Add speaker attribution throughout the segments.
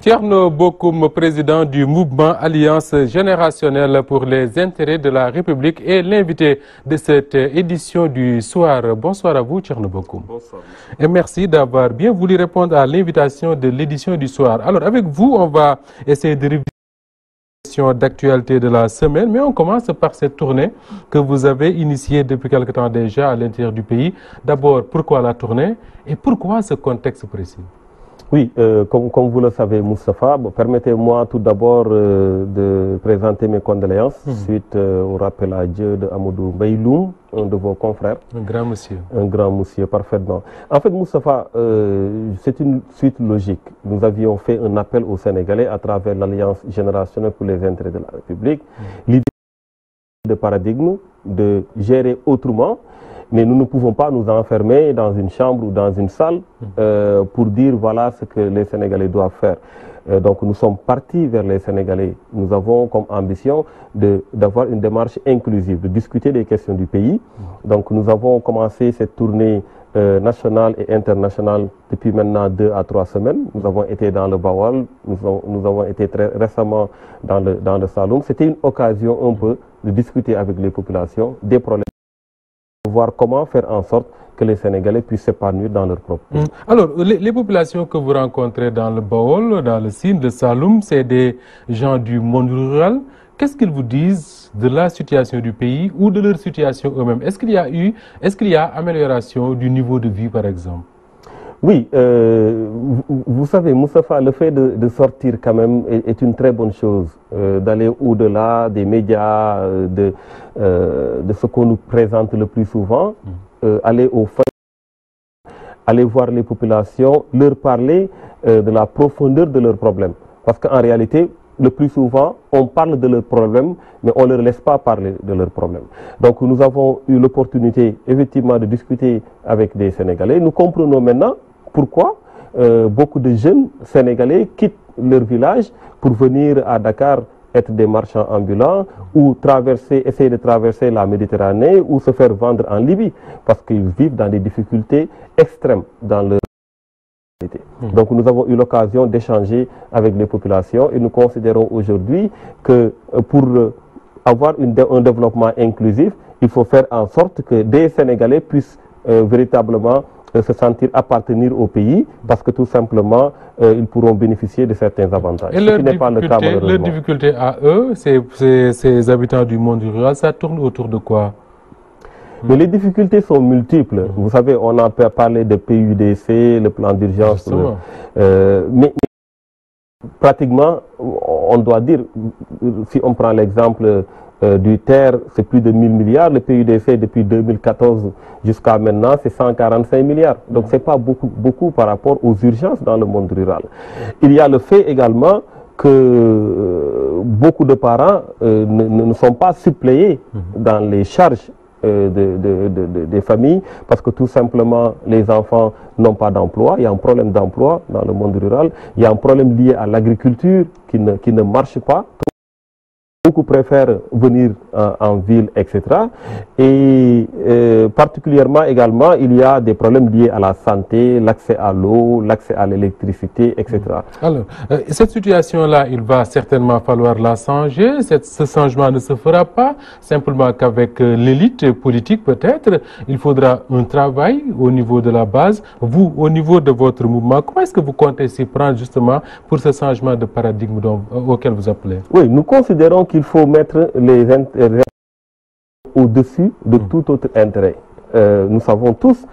Speaker 1: Thierno Bocoum, président du mouvement Alliance générationnelle pour les intérêts de la République, est l'invité de cette édition du soir. Bonsoir à vous, Thierno Bocoum.
Speaker 2: Bonsoir.
Speaker 1: Et merci d'avoir bien voulu répondre à l'invitation de l'édition du soir. Alors, avec vous, on va essayer de réviser les questions d'actualité de la semaine, mais on commence par cette tournée que vous avez initiée depuis quelque temps déjà à l'intérieur du pays. D'abord, pourquoi la tournée et pourquoi ce contexte précis?
Speaker 2: Oui, comme vous le savez, Moustapha, permettez-moi tout d'abord de présenter mes condoléances suite au rappel à Dieu de Amadou Mbaye-Loum, un de vos confrères.
Speaker 1: Un grand monsieur.
Speaker 2: Un grand monsieur, parfaitement. En fait, Moustapha, c'est une suite logique. Nous avions fait un appel aux Sénégalais à travers l'Alliance générationnelle pour les intérêts de la République. L'idée de paradigme, de gérer autrement. Mais nous ne pouvons pas nous enfermer dans une chambre ou dans une salle pour dire voilà ce que les Sénégalais doivent faire. Donc nous sommes partis vers les Sénégalais. Nous avons comme ambition d'avoir une démarche inclusive, de discuter des questions du pays. Donc nous avons commencé cette tournée nationale et internationale depuis maintenant 2 à 3 semaines. Nous avons été dans le Bawal, nous avons été très récemment dans le Saloum. C'était une occasion un peu de discuter avec les populations des problèmes, voir comment faire en sorte que les Sénégalais puissent s'épanouir dans leur propre pays.
Speaker 1: Alors, les populations que vous rencontrez dans le Baol, dans le Sine, le Saloum, c'est des gens du monde rural. Qu'est-ce qu'ils vous disent de la situation du pays ou de leur situation eux-mêmes? Est-ce qu'il y a amélioration du niveau de vie, par exemple?
Speaker 2: Oui, vous savez, Moustapha, le fait de sortir quand même est une très bonne chose, d'aller au-delà des médias, de ce qu'on nous présente le plus souvent, aller au fond, aller voir les populations, leur parler de la profondeur de leurs problèmes. Parce qu'en réalité, le plus souvent, on parle de leurs problèmes, mais on ne leur laisse pas parler de leurs problèmes. Donc nous avons eu l'opportunité, effectivement, de discuter avec des Sénégalais. Nous comprenons maintenant pourquoi beaucoup de jeunes Sénégalais quittent leur village pour venir à Dakar être des marchands ambulants ou essayer de traverser la Méditerranée ou se faire vendre en Libye parce qu'ils vivent dans des difficultés extrêmes dans leur société. Donc nous avons eu l'occasion d'échanger avec les populations et nous considérons aujourd'hui que pour avoir un développement inclusif, il faut faire en sorte que des Sénégalais puissent véritablement se sentir appartenir au pays parce que tout simplement ils pourront bénéficier de certains avantages.
Speaker 1: Et ce qui n'est pas le cas malheureusement. Leurs difficultés à eux, ces habitants du monde rural, ça tourne autour de quoi?
Speaker 2: Mais les difficultés sont multiples. Vous savez, on a parlé de PUDC, le plan d'urgence. Mais pratiquement, on doit dire, si on prend l'exemple du terre, c'est plus de 1000 milliards. Le PUDC, depuis 2014 jusqu'à maintenant, c'est 145 milliards. Donc, ce n'est pas beaucoup par rapport aux urgences dans le monde rural. Il y a le fait également que beaucoup de parents ne sont pas suppléés dans les charges des familles parce que tout simplement les enfants n'ont pas d'emploi. Il y a un problème d'emploi dans le monde rural. Il y a un problème lié à l'agriculture qui ne marche pas. Beaucoup préfèrent venir en ville, etc. Et particulièrement également, il y a des problèmes liés à la santé, l'accès à l'eau, l'accès à l'électricité, etc.
Speaker 1: Alors, cette situation-là, il va certainement falloir la changer. Ce changement ne se fera pas simplement qu'avec l'élite politique, peut-être. Il faudra un travail au niveau de la base. Vous, au niveau de votre mouvement, comment est-ce que vous comptez s'y prendre justement pour ce changement de paradigme auquel vous appelez?
Speaker 2: Oui, nous considérons qu'il faut mettre les intérêts au-dessus de tout autre intérêt. Nous savons tous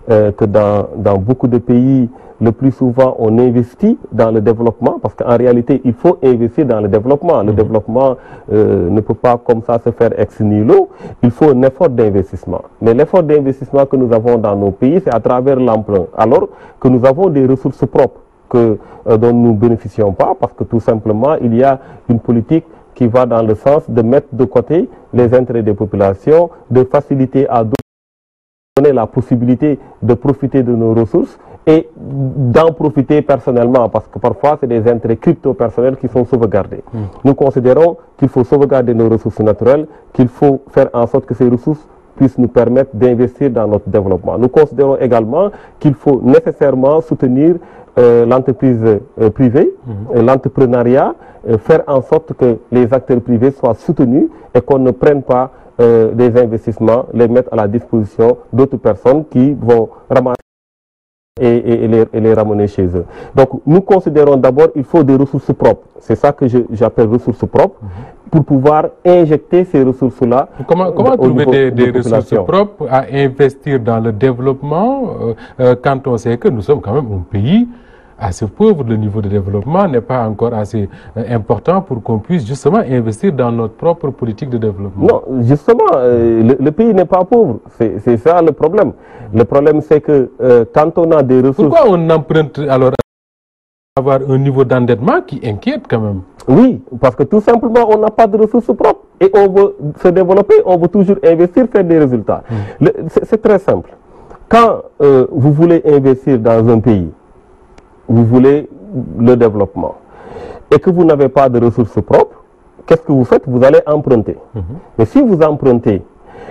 Speaker 2: que dans beaucoup de pays, le plus souvent, on investit dans le développement parce qu'en réalité, il faut investir dans le développement. Le développement ne peut pas comme ça se faire ex nihilo. Il faut un effort d'investissement. Mais l'effort d'investissement que nous avons dans nos pays, c'est à travers l'emprunt. Alors que nous avons des ressources propres dont nous ne bénéficions pas parce que tout simplement, il y a une politique qui va dans le sens de mettre de côté les intérêts des populations, de faciliter à d'autres, donner la possibilité de profiter de nos ressources et d'en profiter personnellement, parce que parfois c'est des intérêts crypto-personnels qui sont sauvegardés. Nous considérons qu'il faut sauvegarder nos ressources naturelles, qu'il faut faire en sorte que ces ressources puissent nous permettre d'investir dans notre développement. Nous considérons également qu'il faut nécessairement soutenir l'entreprise privée, l'entrepreneuriat, faire en sorte que les acteurs privés soient soutenus et qu'on ne prenne pas des investissements, les mettre à la disposition d'autres personnes qui vont ramasser et les ramener chez eux. Donc nous considérons d'abord qu'il faut des ressources propres. C'est ça que j'appelle ressources propres, pour pouvoir injecter ces ressources-là.
Speaker 1: Comment trouver des ressources propres à investir dans le développement quand on sait que nous sommes quand même un pays assez pauvre, le niveau de développement n'est pas encore assez important pour qu'on puisse justement investir dans notre propre politique de développement.
Speaker 2: Non, justement, le pays n'est pas pauvre, c'est ça le problème. Le problème c'est que quand on a des ressources...
Speaker 1: Pourquoi on emprunte alors à avoir un niveau d'endettement qui inquiète quand même?
Speaker 2: Oui, parce que tout simplement on n'a pas de ressources propres et on veut se développer, on veut toujours investir, faire des résultats. C'est très simple. Quand vous voulez investir dans un pays, vous voulez le développement et que vous n'avez pas de ressources propres, qu'est-ce que vous faites? Vous allez emprunter. Mais si vous empruntez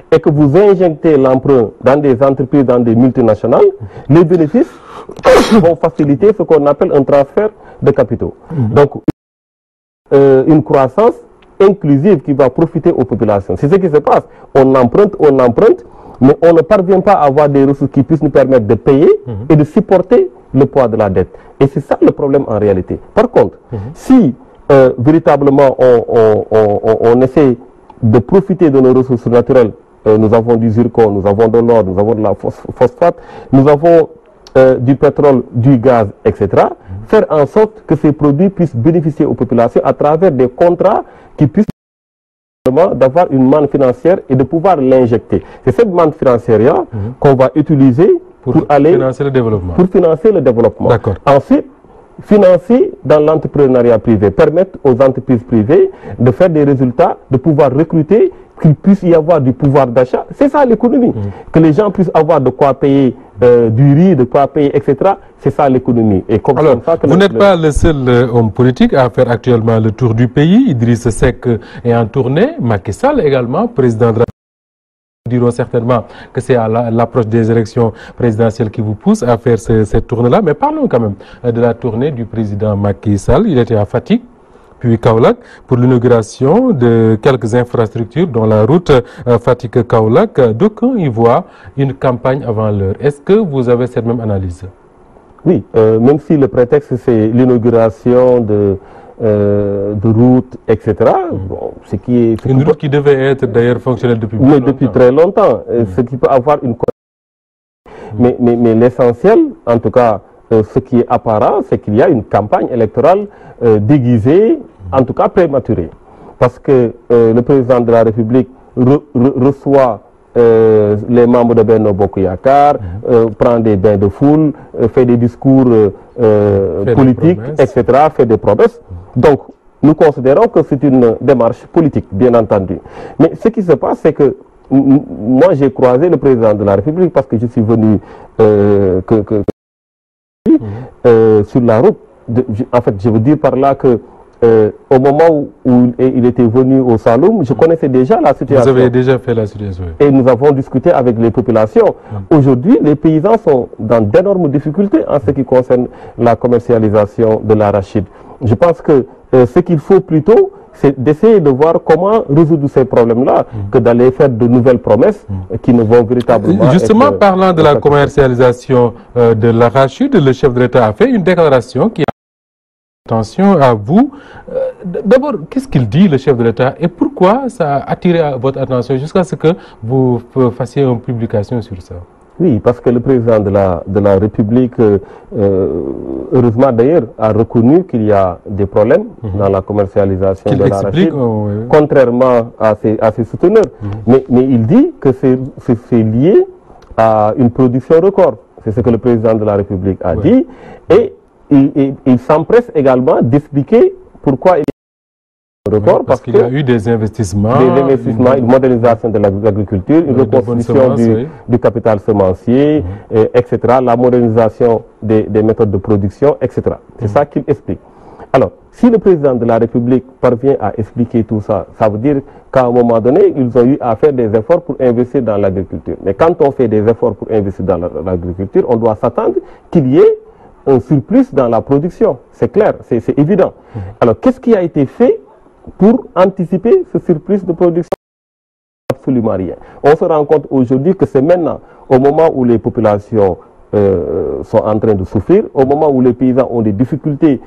Speaker 2: et que vous injectez l'emprunt dans des entreprises, dans des multinationales, les bénéfices vont faciliter ce qu'on appelle un transfert de capitaux. Donc, une croissance inclusive qui va profiter aux populations. C'est ce qui se passe. On emprunte, mais on ne parvient pas à avoir des ressources qui puissent nous permettre de payer et de supporter le poids de la dette. Et c'est ça le problème en réalité. Par contre, si véritablement on essaie de profiter de nos ressources naturelles, nous avons du zircon, nous avons de l'or, nous avons de la phosphate, nous avons du pétrole, du gaz, etc. Faire en sorte que ces produits puissent bénéficier aux populations à travers des contrats qui puissent d'avoir une manne financière et de pouvoir l'injecter. C'est cette manne financière qu'on va utiliser pour financer le développement. Ensuite, financer dans l'entrepreneuriat privé, permettre aux entreprises privées de faire des résultats, de pouvoir recruter, qu'il puisse y avoir du pouvoir d'achat. C'est ça l'économie. Que les gens puissent avoir de quoi payer du riz, de quoi payer, etc. C'est ça l'économie.
Speaker 1: Alors, vous n'êtes pas le seul homme politique à faire actuellement le tour du pays. Idriss Seck est en tournée, Macky Sall également, président de la... Nous dirons certainement que c'est à l'approche des élections présidentielles qui vous pousse à faire cette tournée-là. Mais parlons quand même de la tournée du président Macky Sall. Il était à Fatick, puis Kaolack, pour l'inauguration de quelques infrastructures, dont la route Fatick-Kaolack. D'aucuns y voient une campagne avant l'heure. Est-ce que vous avez cette même analyse?
Speaker 2: Oui, même si le prétexte c'est l'inauguration de routes, etc. Bon, ce qui est
Speaker 1: une route qui devait être d'ailleurs fonctionnelle depuis
Speaker 2: très longtemps. Ce qui peut avoir une... Mais l'essentiel, en tout cas, ce qui est apparent, c'est qu'il y a une campagne électorale déguisée, en tout cas prématurée. Parce que le président de la République reçoit les membres de Benno Bokk Yakaar, prend des bains de foule, fait des discours politiques, etc., fait des promesses. Donc, nous considérons que c'est une démarche politique, bien entendu. Mais ce qui se passe, c'est que moi, j'ai croisé le président de la République parce que je suis venu sur la route. En fait, je veux dire par là que au moment où il était venu au Saloum, je connaissais déjà la situation.
Speaker 1: Vous avez déjà fait la situation.
Speaker 2: Et nous avons discuté avec les populations. Aujourd'hui, les paysans sont dans d'énormes difficultés en ce qui concerne la commercialisation de l'arachide. Je pense que ce qu'il faut plutôt, c'est d'essayer de voir comment résoudre ces problèmes-là, que d'aller faire de nouvelles promesses qui ne vont véritablement...
Speaker 1: Justement, parlant de la commercialisation de l'arachide, le chef de l'État a fait une déclaration qui... Attention à vous. D'abord, qu'est-ce qu'il dit, le chef de l'État, et pourquoi ça a attiré votre attention jusqu'à ce que vous fassiez une publication sur ça?
Speaker 2: Oui, parce que le président de la République, heureusement d'ailleurs, a reconnu qu'il y a des problèmes dans la commercialisation de l'arachide, contrairement à ses souteneurs. Mais il dit que c'est lié à une production record. C'est ce que le président de la République a dit. Et il s'empresse également d'expliquer pourquoi il y a un record.
Speaker 1: Parce qu'il y a eu des investissements.
Speaker 2: Une modernisation de l'agriculture, une reconstruction du capital semencier, etc. La modernisation des méthodes de production, etc. C'est ça qu'il explique. Alors, si le président de la République parvient à expliquer tout ça, ça veut dire qu'à un moment donné, ils ont eu à faire des efforts pour investir dans l'agriculture. Mais quand on fait des efforts pour investir dans l'agriculture, on doit s'attendre qu'il y ait un surplus dans la production, c'est clair, c'est évident. Alors, qu'est-ce qui a été fait pour anticiper ce surplus de production? Absolument rien. On se rend compte aujourd'hui que c'est maintenant, au moment où les populations sont en train de souffrir, au moment où les paysans ont des difficultés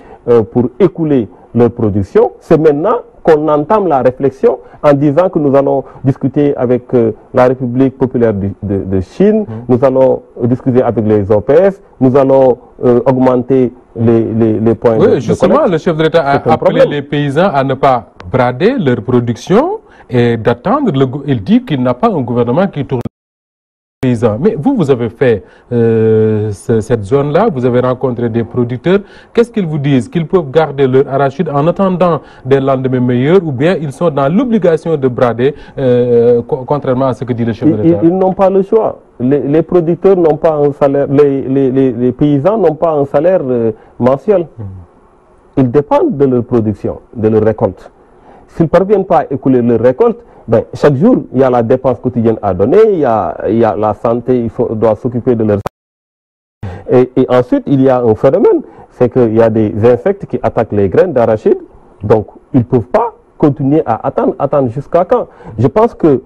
Speaker 2: pour écouler leur production, c'est maintenant qu'on entame la réflexion en disant que nous allons discuter avec la République populaire de Chine, nous allons discuter avec les OPS, nous allons augmenter les points de
Speaker 1: justement,
Speaker 2: collecte.
Speaker 1: Le chef de l'État a appelé les paysans à ne pas brader leur production et d'attendre. Il dit qu'il n'a pas un gouvernement qui tourne les paysans. Mais vous avez fait cette zone-là, vous avez rencontré des producteurs. Qu'est-ce qu'ils vous disent? Qu'ils peuvent garder leur arachide en attendant des lendemains meilleurs, ou bien ils sont dans l'obligation de brader, contrairement à ce que dit le chef de l'État?
Speaker 2: Ils n'ont pas le choix. Les producteurs n'ont pas un salaire, les paysans n'ont pas un salaire mensuel. Ils dépendent de leur production, de leur récolte. S'ils ne parviennent pas à écouler leur récolte, ben, chaque jour, il y a la dépense quotidienne à donner, il y a la santé, il doit s'occuper de leur santé. Et ensuite, il y a un phénomène, c'est qu'il y a des insectes qui attaquent les graines d'arachide, donc ils ne peuvent pas continuer à attendre jusqu'à quand? Je pense que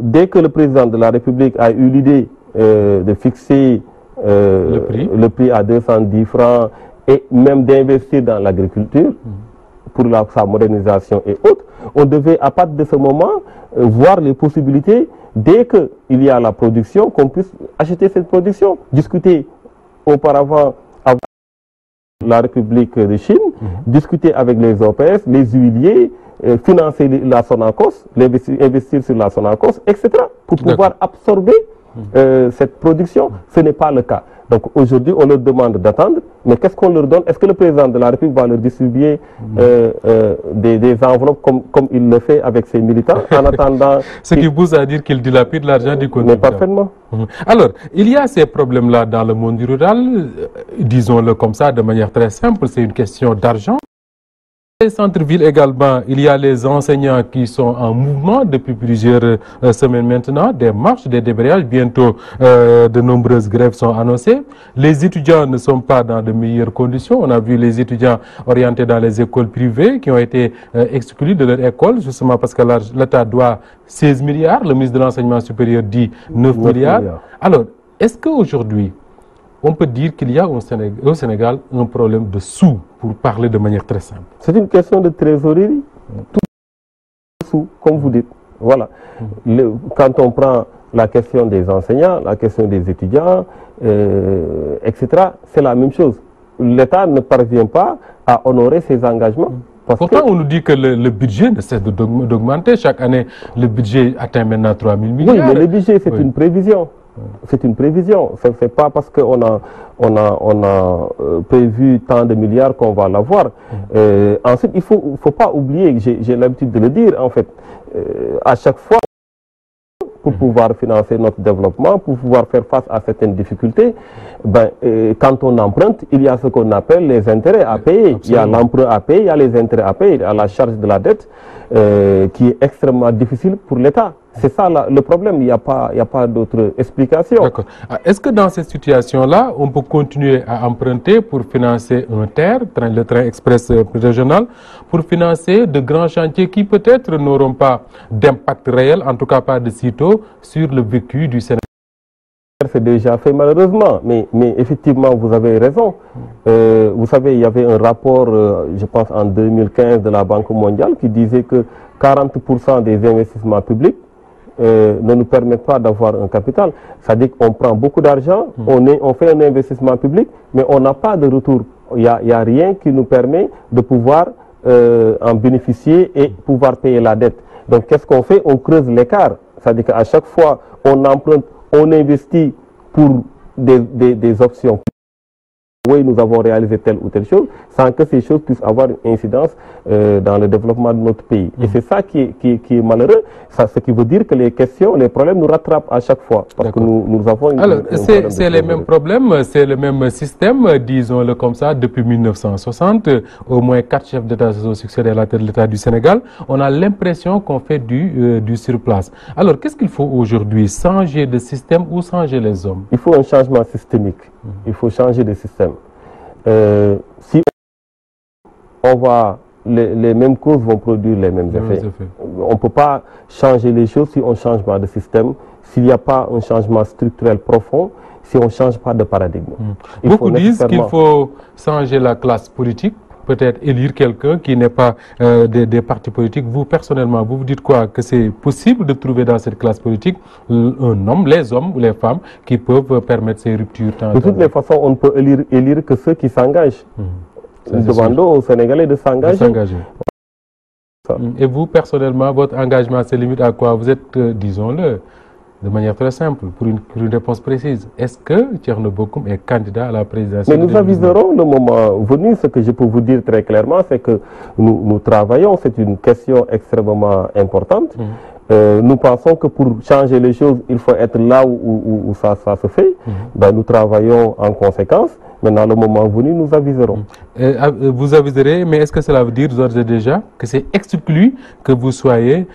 Speaker 2: dès que le président de la République a eu l'idée de fixer le prix à 210 francs et même d'investir dans l'agriculture, pour sa modernisation et autres, on devait à partir de ce moment voir les possibilités, dès qu'il y a la production, qu'on puisse acheter cette production. Discuter auparavant avec la République de Chine, discuter avec les OPS, les huiliers, financer la Sonacos, investir sur la Sonacos, etc. pour pouvoir absorber cette production. Ce n'est pas le cas. Donc aujourd'hui, on leur demande d'attendre, mais qu'est-ce qu'on leur donne? Est-ce que le président de la République va leur distribuer des enveloppes comme il le fait avec ses militants en attendant?
Speaker 1: Ce qui pousse à dire qu'il dilapide l'argent du contribuable.
Speaker 2: Mais parfaitement.
Speaker 1: Alors, il y a ces problèmes-là dans le monde rural, disons-le comme ça de manière très simple, c'est une question d'argent. Dans les centres-villes également, il y a les enseignants qui sont en mouvement depuis plusieurs semaines maintenant, des marches, des débrayages, bientôt de nombreuses grèves sont annoncées. Les étudiants ne sont pas dans de meilleures conditions. On a vu les étudiants orientés dans les écoles privées qui ont été exclus de leur école, justement parce que l'État doit 16 milliards, le ministre de l'Enseignement supérieur dit 9 milliards. Alors, est-ce qu'aujourd'hui, on peut dire qu'il y a au Sénégal un problème de sous, pour parler de manière très simple?
Speaker 2: C'est une question de trésorerie. Tout sous, comme vous dites. Voilà. Quand on prend la question des enseignants, la question des étudiants, etc., c'est la même chose. L'État ne parvient pas à honorer ses engagements.
Speaker 1: Pourtant, on nous dit que le budget ne cesse d'augmenter. Chaque année, le budget atteint maintenant 3 000 milliards.
Speaker 2: Oui, mais le budget, c'est une prévision. C'est une prévision. Ce n'est pas parce qu'on a prévu tant de milliards qu'on va l'avoir. Ensuite, il ne faut pas oublier, j'ai l'habitude de le dire, en fait, à chaque fois, pour pouvoir financer notre développement, pour pouvoir faire face à certaines difficultés, quand on emprunte, il y a ce qu'on appelle les intérêts à payer. Absolument. Il y a l'emprunt à payer, il y a les intérêts à payer, il y a la charge de la dette qui est extrêmement difficile pour l'État. C'est ça le problème, il n'y a pas d'autre explication.
Speaker 1: D'accord. Est-ce que dans cette situation-là, on peut continuer à emprunter pour financer un TER, le train express régional, pour financer de grands chantiers qui peut-être n'auront pas d'impact réel, en tout cas pas de sitôt, sur le vécu du Sénégal?
Speaker 2: C'est déjà fait malheureusement, mais effectivement vous avez raison. Vous savez, il y avait un rapport, je pense en 2015 de la Banque mondiale qui disait que 40% des investissements publics ne nous permettent pas d'avoir un capital. C'est-à-dire qu'on prend beaucoup d'argent, on fait un investissement public, mais on n'a pas de retour. Il n'y a rien qui nous permet de pouvoir en bénéficier et pouvoir payer la dette. Donc qu'est-ce qu'on fait? On creuse l'écart. C'est-à-dire qu'à chaque fois, on emprunte, on investit pour des options. Oui, nous avons réalisé telle ou telle chose, sans que ces choses puissent avoir une incidence dans le développement de notre pays. Et c'est ça qui est malheureux, ce qui veut dire que les questions, les problèmes nous rattrapent à chaque fois. Parce que nous avons
Speaker 1: Alors, c'est les mêmes problèmes, c'est le même système, disons-le comme ça, depuis 1960. Au moins 4 chefs d'État se sont succédés à la tête de l'État du Sénégal. On a l'impression qu'on fait du surplace. Alors, qu'est-ce qu'il faut aujourd'hui? Changer de système ou changer les hommes?
Speaker 2: Il faut un changement systémique. Il faut changer de système. si on va, les mêmes causes vont produire les mêmes effets. On ne peut pas changer les choses si on ne change pas de système, s'il n'y a pas un changement structurel profond, si on ne change pas de paradigme.
Speaker 1: Beaucoup disent qu'il faut changer la classe politique, peut-être élire quelqu'un qui n'est pas des partis politiques. Vous, personnellement, vous dites quoi? Que c'est possible de trouver dans cette classe politique un homme, les hommes ou les femmes qui peuvent permettre ces ruptures?
Speaker 2: De toutes les façons, on ne peut élire que ceux qui s'engagent. Demandons aux Sénégalais de s'engager.
Speaker 1: Et vous, personnellement, votre engagement se limite à quoi? Vous êtes, disons-le, de manière très simple, pour une réponse précise. Est-ce que Thierno Bocoum est candidat à la présidentielle?
Speaker 2: Mais nous aviserons le moment venu. Ce que je peux vous dire très clairement, c'est que nous travaillons. C'est une question extrêmement importante. Nous pensons que pour changer les choses, il faut être là où ça se fait. Ben, nous travaillons en conséquence. Maintenant, le moment venu, nous aviserons.
Speaker 1: Vous aviserez, mais est-ce que cela veut dire d'ores et déjà que c'est exclu que vous soyez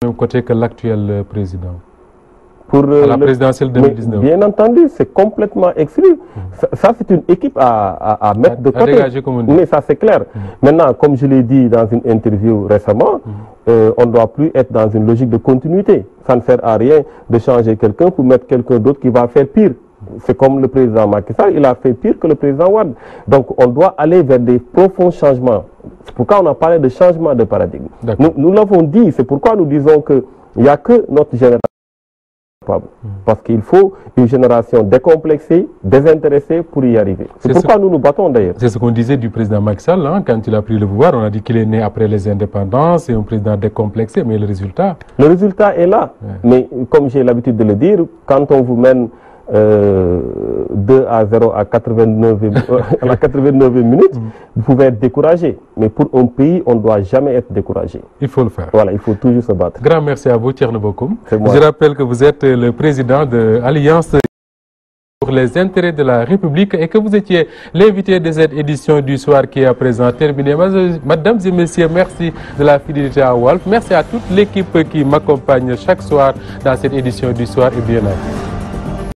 Speaker 1: du même côté que l'actuel président
Speaker 2: pour
Speaker 1: à la présidentielle 2019?
Speaker 2: Bien entendu, c'est complètement exclu. Ça c'est une équipe à mettre de côté.
Speaker 1: Dégager, comme on dit.
Speaker 2: Mais ça, c'est clair. Maintenant, comme je l'ai dit dans une interview récemment, on ne doit plus être dans une logique de continuité. Ça ne sert à rien de changer quelqu'un pour mettre quelqu'un d'autre qui va faire pire. C'est comme le président Macky Sall, il a fait pire que le président Wade. Donc, on doit aller vers des profonds changements. C'est pourquoi on a parlé de changement de paradigme. Nous l'avons dit, c'est pourquoi nous disons qu'il n'y a que notre génération. Parce qu'il faut une génération décomplexée, désintéressée pour y arriver. C'est pourquoi nous nous battons d'ailleurs.
Speaker 1: C'est ce qu'on disait du président Macky Sall, hein, quand il a pris le pouvoir. On a dit qu'il est né après les indépendances, c'est un président décomplexé, mais le résultat...
Speaker 2: Le résultat est là. Mais comme j'ai l'habitude de le dire, quand on vous mène 2-0 à 89 minutes, vous pouvez être découragé. Mais pour un pays, on ne doit jamais être découragé.
Speaker 1: Il faut le faire.
Speaker 2: Voilà, il faut toujours se battre.
Speaker 1: Grand merci à vous, Thierno Bocoum. Je rappelle que vous êtes le président de l'Alliance pour les intérêts de la République et que vous étiez l'invité de cette édition du soir qui est à présent terminée. Mesdames et messieurs, merci de la fidélité à Walf. Merci à toute l'équipe qui m'accompagne chaque soir dans cette édition du soir et bien-être.